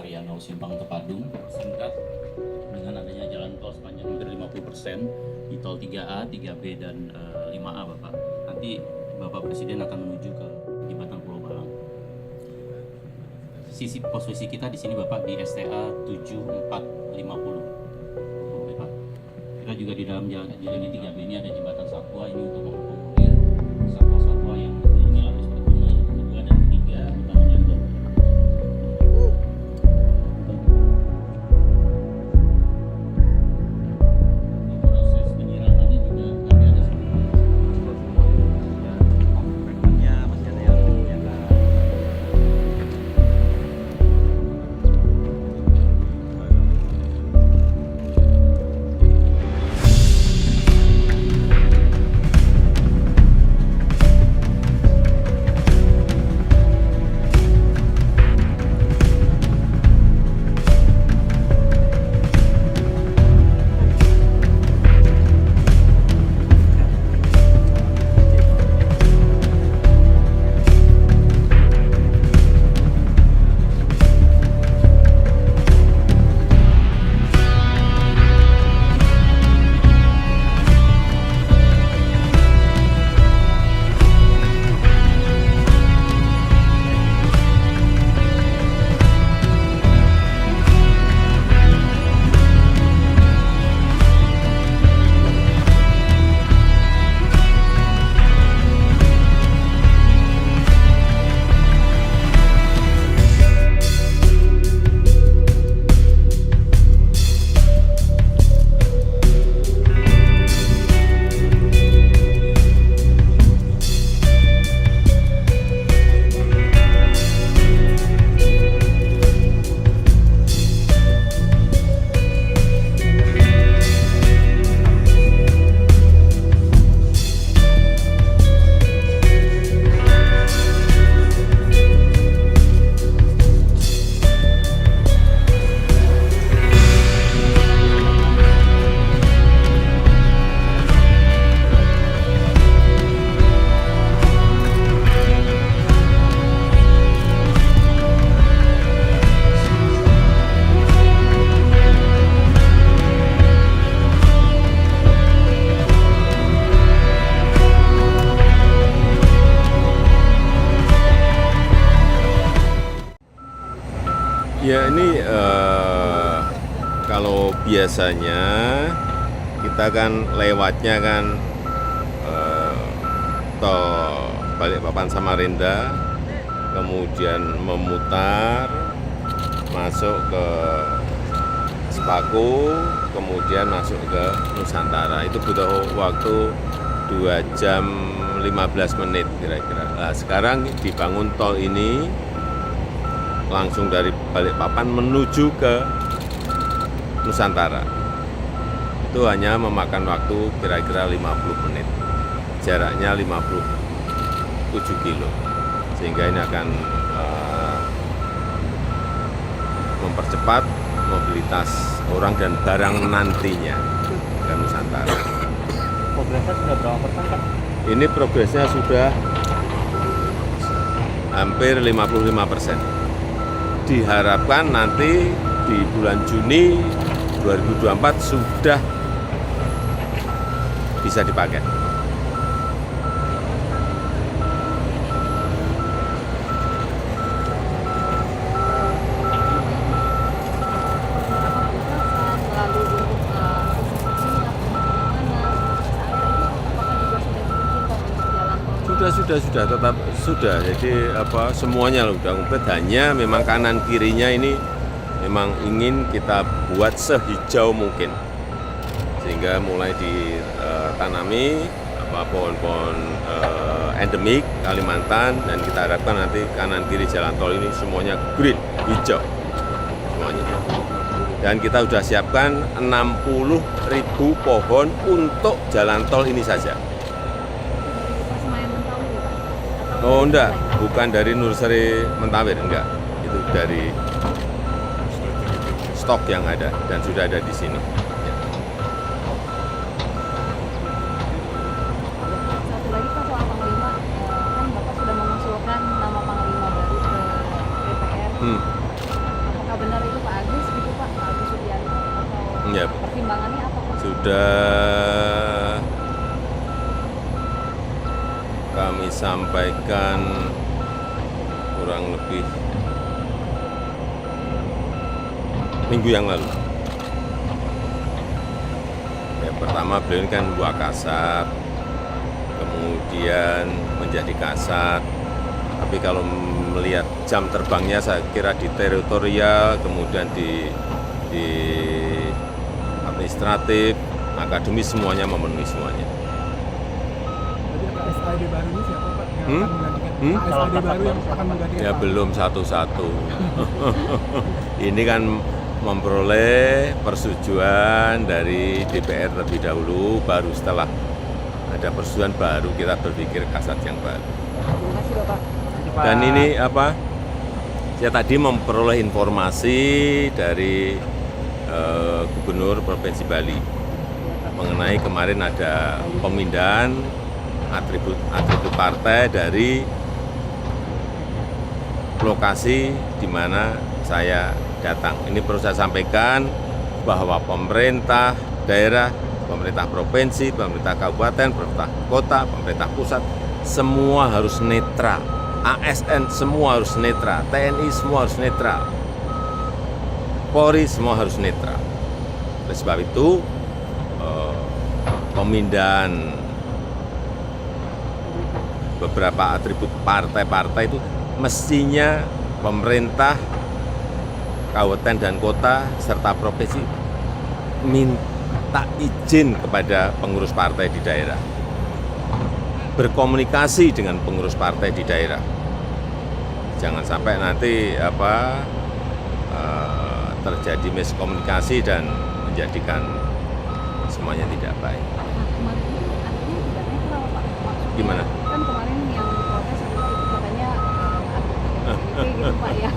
Haryanau Simpang Tepadung singkat dengan adanya jalan tol sepanjang hampir 50% di tol 3A, 3B dan 5A Bapak. Nanti Bapak Presiden akan menuju ke Jembatan Pulau Balang. Posisi kita di sini Bapak di STA 7450. Bapak. Kita juga di dalam jalan di 3B ini ada jembatan Satwa ini untuk mengakomodir satwa-satwa yang ini lalu seperti yang kedua dan ketiga utamanya untuk proses penyiramannya juga kami ada masih ada yang menjaga. Ya ini kalau biasanya kita kan lewatnya kan tol Balikpapan Samarinda, kemudian memutar masuk ke Sepaku, kemudian masuk ke Nusantara. Itu butuh waktu 2 jam 15 menit kira-kira. Nah, sekarang dibangun tol ini langsung dari Balikpapan menuju ke Nusantara. Itu hanya memakan waktu kira-kira 50 menit. Jaraknya 57 kilo. Sehingga ini akan mempercepat mobilitas orang dan barang nantinya ke Nusantara. Progresnya sudah berapa persen, Pak? Ini progresnya sudah hampir 55%. Diharapkan nanti di bulan Juni 2024 sudah bisa dipakai. Sudah tetap sudah. Jadi semuanya udah komplit, hanya memang kanan kirinya ini memang ingin kita buat sehijau mungkin. Sehingga mulai ditanami pohon-pohon endemik Kalimantan, dan kita harapkan nanti kanan kiri jalan tol ini semuanya green, hijau semuanya. Dan kita sudah siapkan 60.000 pohon untuk jalan tol ini saja. Oh enggak, bukan dari nursery Mentawir, enggak. Itu dari stok yang ada dan sudah ada di sini. Ya. Satu lagi Pak soal Panglima, kan Bapak sudah mengusulkan nama Panglima baru ke DPR. Apakah benar sudah kami sampaikan kurang lebih minggu yang lalu. Yang pertama beliau ini kan Wakasat, kemudian menjadi Kasat. Tapi kalau melihat jam terbangnya saya kira di teritorial, kemudian di administratif, akademis semuanya memenuhi semuanya. Jadi ASAD baru ini siapa Pak? Yang Hmm? akan menggantikan Hmm? ASAD baru yang akan menggantikan Ya Pak? belum satu-satu. Ini kan memperoleh persetujuan dari DPR terlebih dahulu, baru setelah ada persetujuan baru kita berpikir kasat yang baru. Terima kasih Bapak. Dan ini apa? Saya tadi memperoleh informasi dari Gubernur Provinsi Bali mengenai kemarin ada pemindahan atribut partai dari lokasi di mana saya datang. Ini perlu saya sampaikan bahwa pemerintah daerah, pemerintah provinsi, pemerintah kabupaten, pemerintah kota, pemerintah pusat, semua harus netral. ASN semua harus netral, TNI semua harus netral, Polri semua harus netral. Oleh sebab itu, pemindahan beberapa atribut partai-partai itu mestinya pemerintah, kabupaten dan kota, serta provinsi minta izin kepada pengurus partai di daerah. Berkomunikasi dengan pengurus partai di daerah. Jangan sampai nanti terjadi miskomunikasi dan menjadikan semuanya tidak baik. Nah, kemarin itu artinya tidak netral Pak. Maksudnya Gimana? kan kemarin yang diprotes adalah itu katanya gitu Pak ya.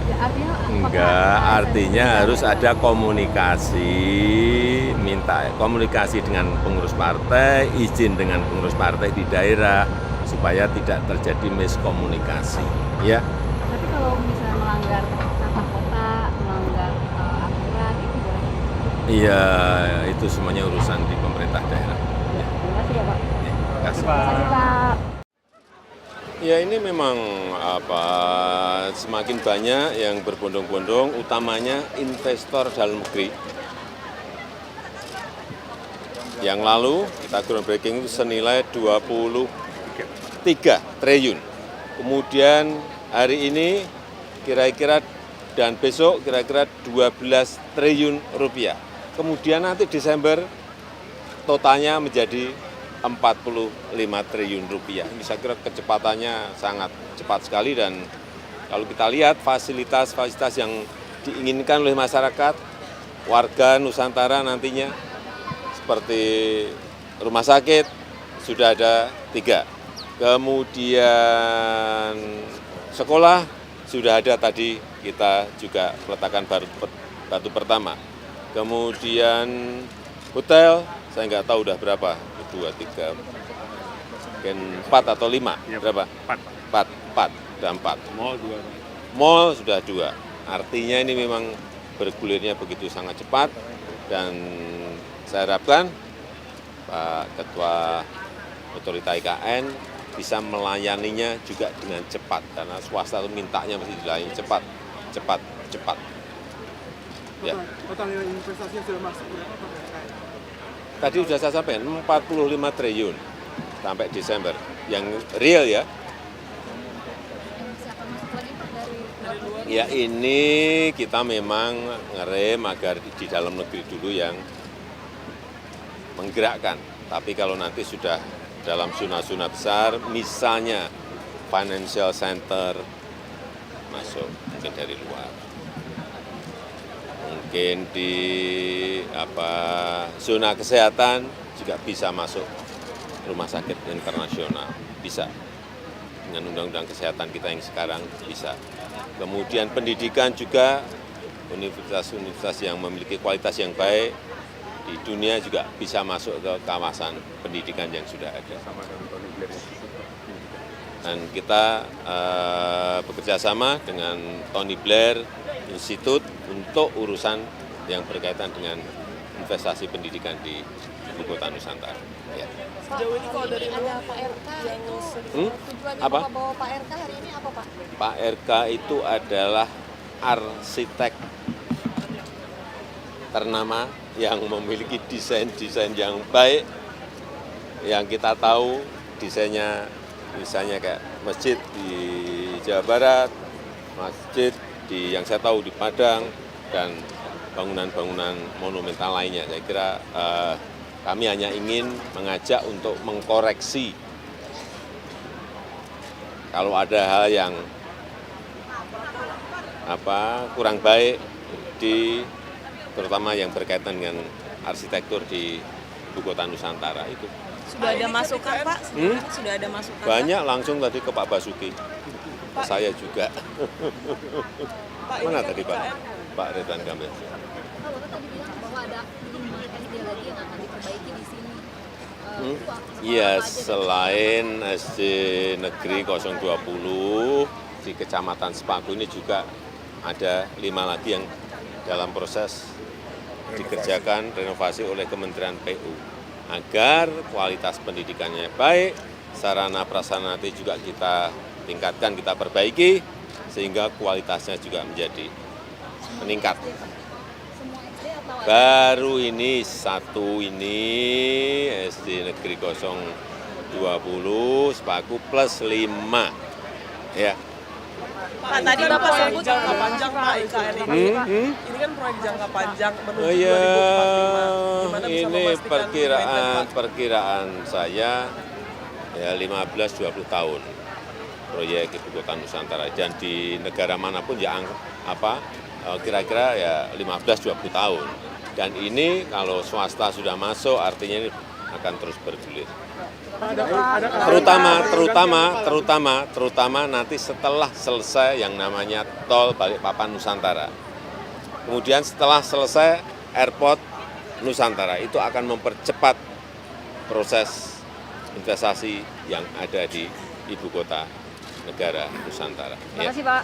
Ya, artinya apakah Enggak, ASN artinya tidak harus netral? ada komunikasi, minta komunikasi dengan pengurus partai, izin dengan pengurus partai di daerah, supaya tidak terjadi miskomunikasi. Ya, Tapi kalau misalnya melanggar tata kota, melanggar aturan itu boleh. iya itu semuanya urusan di pemerintah daerah. Ya, Terima kasih ya Pak. ya, terima kasih. Terima kasih Pak. Ya ini memang semakin banyak yang berbondong-bondong, utamanya investor dalam negeri. Yang lalu kita groundbreaking itu senilai 23 triliun. Kemudian hari ini kira-kira dan besok kira-kira 12 triliun rupiah. Kemudian nanti Desember totalnya menjadi 45 triliun rupiah. Ini saya kira kecepatannya sangat cepat sekali, dan kalau kita lihat fasilitas-fasilitas yang diinginkan oleh masyarakat, warga Nusantara nantinya, seperti rumah sakit sudah ada 3, kemudian sekolah sudah ada, tadi kita juga meletakkan batu pertama, kemudian hotel saya nggak tahu udah berapa, 2, 3, mungkin 4 atau 5, berapa? 4, udah 4. Mall sudah 2. Artinya ini memang bergulirnya begitu sangat cepat, dan saya harapkan Pak Ketua Otorita IKN bisa melayaninya juga dengan cepat, karena swasta itu mintanya mesti dilayani cepat. Ya. Total nilai investasinya sudah masuk berapa Pak? Tadi sudah saya sampaikan 45 triliun sampai Desember, yang real ya. Ya ini kita memang ngerem agar di dalam negeri dulu yang menggerakkan. Tapi kalau nanti sudah dalam zona-zona besar, misalnya financial center masuk mungkin dari luar, mungkin di zona kesehatan juga bisa masuk rumah sakit internasional, bisa dengan undang-undang kesehatan kita yang sekarang bisa. Kemudian pendidikan juga, universitas-universitas yang memiliki kualitas yang baik di dunia juga bisa masuk ke kawasan pendidikan yang sudah ada. Dan kita bekerja sama dengan Tony Blair Institute untuk urusan yang berkaitan dengan investasi pendidikan di ibu kota Nusantara. Ya. Sejauh ini kalau dari ada Pak RK itu tujuannya Apa? bawa Pak RK hari ini apa Pak? Pak RK itu adalah arsitek ternama yang memiliki desain-desain yang baik, yang kita tahu desainnya misalnya kayak masjid di Jawa Barat, masjid yang saya tahu di Padang, dan bangunan-bangunan monumental lainnya. Saya kira kami hanya ingin mengajak untuk mengkoreksi kalau ada hal yang kurang baik terutama yang berkaitan dengan arsitektur di ibu kota Nusantara itu. Sudah ada masukan Pak? Sudah ada masukan? Banyak langsung tadi ke Pak Basuki, ke saya juga. Mana tadi Pak? Pak Ridwan Kamil. Pak Bapak tadi bilang bahwa ada 5 SD lagi yang akan diperbaiki di sini. Iya, selain SD Negeri 020 di Kecamatan Sepaku ini juga ada 5 lagi yang dalam proses dikerjakan renovasi oleh Kementerian PU agar kualitas pendidikannya baik, sarana prasarana nanti juga kita tingkatkan, kita perbaiki sehingga kualitasnya juga menjadi meningkat. Semua SD atau Baru ini satu ini SD Negeri 020 Sepaku plus 5 ya. Pak, tadi Bapak sebut jangka panjang Pak IKN ini. Ini kan proyek jangka panjang menuju Oh ya, 2045. Gimana bisa ini memastikan perkiraan saya ya 15-20 tahun proyek ibu kota Nusantara, dan di negara manapun ya kira-kira ya 15-20 tahun. Dan ini kalau swasta sudah masuk artinya ini akan terus bergulir. Terutama nanti setelah selesai yang namanya tol Balikpapan Nusantara. Kemudian setelah selesai airport Nusantara itu akan mempercepat proses investasi yang ada di ibu kota negara Nusantara. Terima kasih Pak.